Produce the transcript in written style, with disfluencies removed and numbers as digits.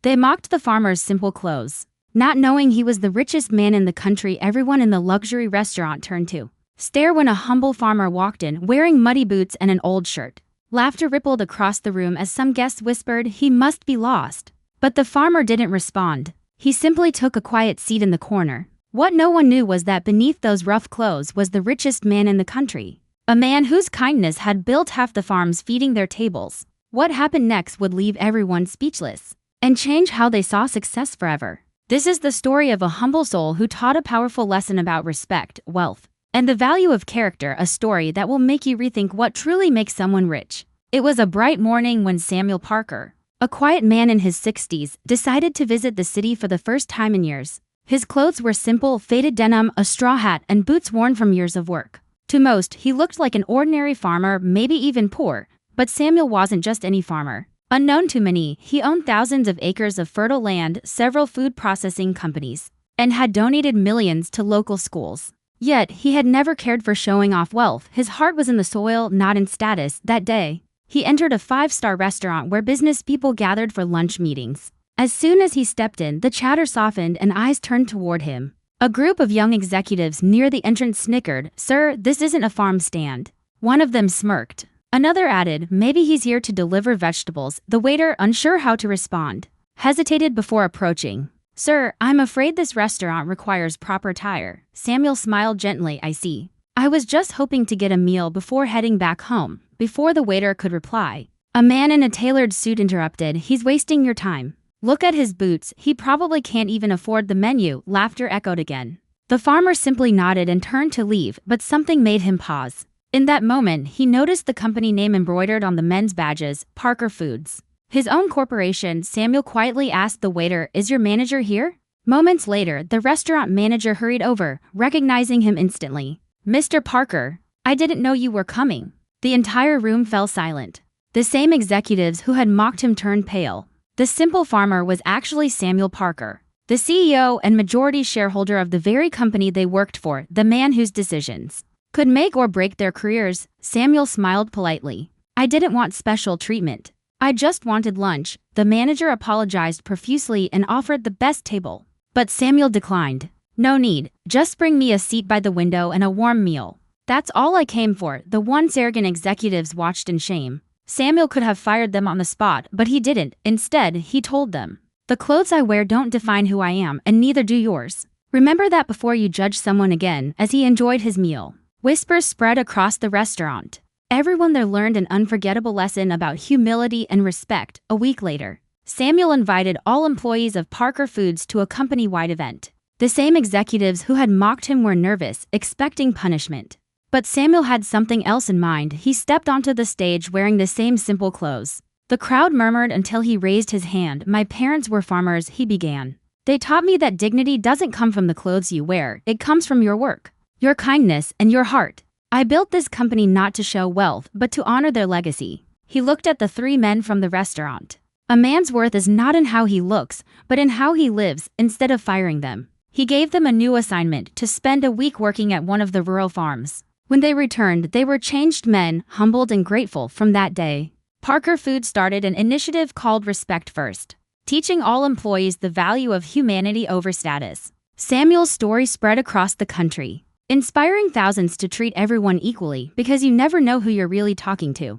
They mocked the farmer's simple clothes. Not knowing he was the richest man in the country, everyone in the luxury restaurant turned to stare when a humble farmer walked in wearing muddy boots and an old shirt. Laughter rippled across the room as some guests whispered, "He must be lost." But the farmer didn't respond. He simply took a quiet seat in the corner. What no one knew was that beneath those rough clothes was the richest man in the country. A man whose kindness had built half the farms feeding their tables. What happened next would leave everyone speechless and change how they saw success forever. This is the story of a humble soul who taught a powerful lesson about respect, wealth, and the value of character, a story that will make you rethink what truly makes someone rich. It was a bright morning when Samuel Parker, a quiet man in his 60s, decided to visit the city for the first time in years. His clothes were simple, faded denim, a straw hat, and boots worn from years of work. To most, he looked like an ordinary farmer, maybe even poor, but Samuel wasn't just any farmer. Unknown to many, he owned thousands of acres of fertile land, several food processing companies, and had donated millions to local schools. Yet, he had never cared for showing off wealth. His heart was in the soil, not in status. That day, he entered a five-star restaurant where business people gathered for lunch meetings. As soon as he stepped in, the chatter softened and eyes turned toward him. A group of young executives near the entrance snickered, "Sir, this isn't a farm stand." One of them smirked. Another added, "Maybe he's here to deliver vegetables." The waiter, unsure how to respond, hesitated before approaching. "Sir, I'm afraid this restaurant requires proper attire." Samuel smiled gently. "I see. I was just hoping to get a meal before heading back home." Before the waiter could reply, a man in a tailored suit interrupted, "He's wasting your time. Look at his boots. He probably can't even afford the menu." Laughter echoed again. The farmer simply nodded and turned to leave, but something made him pause. In that moment, he noticed the company name embroidered on the men's badges, Parker Foods. His own corporation. Samuel quietly asked the waiter, "Is your manager here?" Moments later, the restaurant manager hurried over, recognizing him instantly. "Mr. Parker, I didn't know you were coming." The entire room fell silent. The same executives who had mocked him turned pale. The simple farmer was actually Samuel Parker, the CEO and majority shareholder of the very company they worked for, the man whose decisions could make or break their careers. Samuel smiled politely. "I didn't want special treatment. I just wanted lunch." The manager apologized profusely and offered the best table. But Samuel declined. "No need. Just bring me a seat by the window and a warm meal. That's all I came for." The once arrogant executives watched in shame. Samuel could have fired them on the spot, but he didn't. Instead, he told them, "The clothes I wear don't define who I am, and neither do yours. Remember that before you judge someone again." As he enjoyed his meal, whispers spread across the restaurant. Everyone there learned an unforgettable lesson about humility and respect. A week later, Samuel invited all employees of Parker Foods to a company-wide event. The same executives who had mocked him were nervous, expecting punishment. But Samuel had something else in mind. He stepped onto the stage wearing the same simple clothes. The crowd murmured until he raised his hand. "My parents were farmers," he began. "They taught me that dignity doesn't come from the clothes you wear. It comes from your work, your kindness, and your heart. I built this company not to show wealth, but to honor their legacy." He looked at the three men from the restaurant. "A man's worth is not in how he looks, but in how he lives." Instead of firing them, he gave them a new assignment, to spend a week working at one of the rural farms. When they returned, they were changed men, humbled and grateful. From that day, Parker Foods started an initiative called Respect First, teaching all employees the value of humanity over status. Samuel's story spread across the country, inspiring thousands to treat everyone equally, because you never know who you're really talking to.